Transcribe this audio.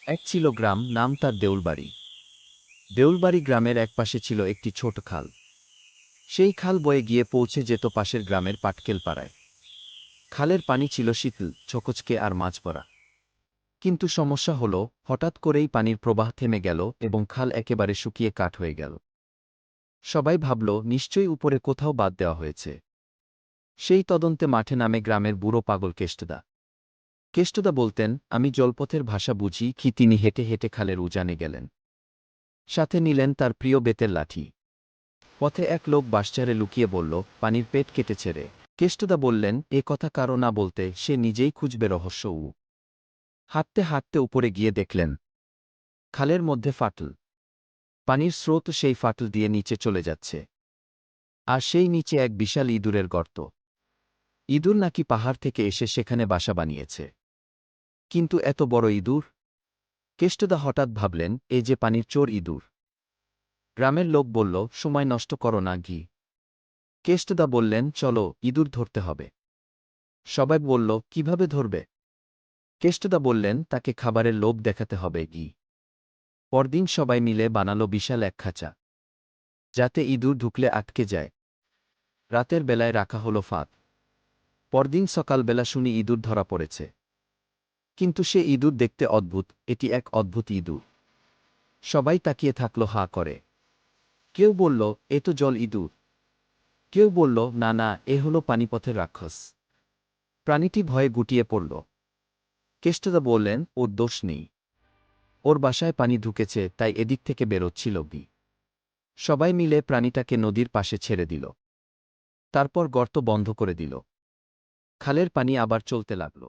এক ছিল গ্রাম, নাম তার দেউলবাড়ি। দেউলবাড়ি গ্রামের একপাশে ছিল একটি ছোট খাল। সেই খাল বয়ে গিয়ে পৌঁছে যেত পাশের গ্রামের পাটকেল পাড়ায়। খালের পানি ছিল শীতল, চকচকে আর মাছ ভরা। কিন্তু সমস্যা হলো, হঠাৎ করেই পানির প্রবাহ থেমে গেল এবং খাল একেবারে শুকিয়ে কাঠ হয়ে গেল। সবাই ভাবল নিশ্চয়ই উপরে কোথাও বাদ দেওয়া হয়েছে। সেই তদন্তে মাঠে নামে গ্রামের বুড়ো পাগল কেষ্টদা। কেষ্টদা বলতেন, আমি জলপথের ভাষা বুঝি কি। তিনি হেঁটে হেঁটে খালের উজানে গেলেন। সাথে নিলেন তার প্রিয় বেতের লাঠি। পথে এক লোক বাঁশঝাড়ে লুকিয়ে বলল, পানির পেট কেটেছে রে। কেষ্টদা বললেন, এ কথা কারো না বলতে, সে নিজেই খুঁজবে রহস্য। হাঁটতে হাঁটতে উপরে গিয়ে দেখলেন খালের মধ্যে ফাটল। পানির স্রোত সেই ফাটল দিয়ে নিচে চলে যাচ্ছে। আর সেই নিচে এক বিশাল ইঁদুরের গর্ত। ইঁদুর নাকি পাহাড় থেকে এসে সেখানে বাসা বানিয়েছে। কিন্তু এত বড় ইঁদুর! কেষ্টদা হঠাৎ ভাবলেন, এ যে পানির চোর ইঁদুর। গ্রামের লোক বলল, সময় নষ্ট করো না গি। কেষ্টদা বললেন, চলো, ইঁদুর ধরতে হবে। সবাই বলল, কিভাবে ধরবে? কেষ্টদা বললেন, তাকে খাবারের লোভ দেখাতে হবে গি। পরদিন সবাই মিলে বানালো বিশাল এক খাঁচা, যাতে ইঁদুর ঢুকলে আটকে যায়। রাতের বেলায় রাখা হলো ফাঁদ। পরদিন সকালবেলা শুনি ইঁদুর ধরা পড়েছে। কিন্তু সে ইঁদুর দেখতে অদ্ভুত, এটি এক অদ্ভুত ইঁদুর। সবাই তাকিয়ে থাকল হাঁ করে। কেউ বলল, এ তো জল ইঁদুর। কেউ বলল, না না, এ হলো পানিপথের রাক্ষস। প্রাণীটি ভয়ে গুটিয়ে পড়ল। কেষ্টদা বললেন, ওর দোষ নেই। ওর বাসায় পানি ঢুকেছে, তাই এদিক থেকে বেরোচ্ছিল বি। সবাই মিলে প্রাণীটাকে নদীর পাশে ছেড়ে দিল। তারপর গর্ত বন্ধ করে দিল। খালের পানি আবার চলতে লাগল।